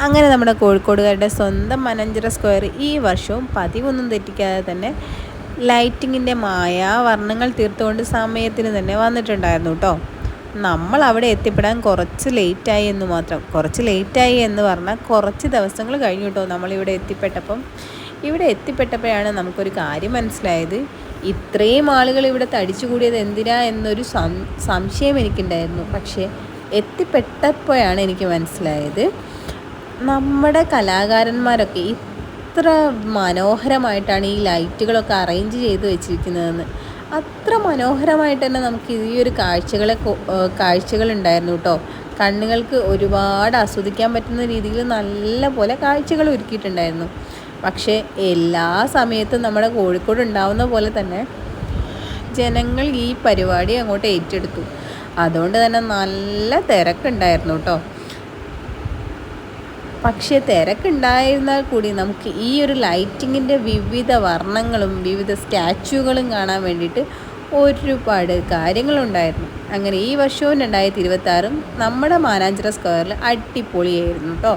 അങ്ങനെ നമ്മുടെ കോഴിക്കോടുകാരുടെ സ്വന്തം മലഞ്ചിറ സ്ക്വയർ ഈ വർഷവും പതിവൊന്നും തെറ്റിക്കാതെ തന്നെ ലൈറ്റിങ്ങിൻ്റെ മായാവർണ്ണങ്ങൾ തീർത്തുകൊണ്ട് സമയത്തിന് തന്നെ വന്നിട്ടുണ്ടായിരുന്നു കേട്ടോ. നമ്മൾ അവിടെ എത്തിപ്പെടാൻ കുറച്ച് ലേറ്റായി എന്ന് മാത്രം. കുറച്ച് ലേറ്റായി എന്ന് പറഞ്ഞാൽ കുറച്ച് ദിവസങ്ങൾ കഴിഞ്ഞു കേട്ടോ നമ്മളിവിടെ എത്തിപ്പെട്ടപ്പം. ഇവിടെ എത്തിപ്പെട്ടപ്പോഴാണ് നമുക്കൊരു കാര്യം മനസ്സിലായത്. ഇത്രയും ആളുകൾ ഇവിടെ തടിച്ചുകൂടിയത് എന്തിനാ എന്നൊരു സംശയം എനിക്കുണ്ടായിരുന്നു. പക്ഷേ എത്തിപ്പെട്ടപ്പോഴാണ് എനിക്ക് മനസ്സിലായത് നമ്മുടെ കലാകാരന്മാരൊക്കെ ഇത്ര മനോഹരമായിട്ടാണ് ഈ ലൈറ്റുകളൊക്കെ അറേഞ്ച് ചെയ്ത് വെച്ചിരിക്കുന്നതെന്ന്. അത്ര മനോഹരമായിട്ട് തന്നെ നമുക്ക് ഈ ഒരു കാഴ്ചകളുണ്ടായിരുന്നു കേട്ടോ. കണ്ണുകൾക്ക് ഒരുപാട് ആസ്വദിക്കാൻ പറ്റുന്ന രീതിയിൽ നല്ല പോലെ കാഴ്ചകൾ ഒരുക്കിയിട്ടുണ്ടായിരുന്നു. പക്ഷേ എല്ലാ സമയത്തും നമ്മുടെ കോഴിക്കോട് ഉണ്ടാവുന്ന പോലെ തന്നെ ജനങ്ങൾ ഈ പരിപാടി അങ്ങോട്ട് ഏറ്റെടുത്തു. അതുകൊണ്ട് തന്നെ നല്ല തിരക്കുണ്ടായിരുന്നു കേട്ടോ. പക്ഷേ തിരക്കുണ്ടായിരുന്നാൽ കൂടി നമുക്ക് ഈ ഒരു ലൈറ്റിങ്ങിൻ്റെ വിവിധ വർണ്ണങ്ങളും വിവിധ സ്റ്റാച്യൂകളും കാണാൻ വേണ്ടിയിട്ട് ഒരുപാട് കാര്യങ്ങളുണ്ടായിരുന്നു. അങ്ങനെ ഈ വർഷവും 2026 നമ്മുടെ മാനാഞ്ചിറ സ്ക്വയറിൽ അടിപൊളിയായിരുന്നു കേട്ടോ.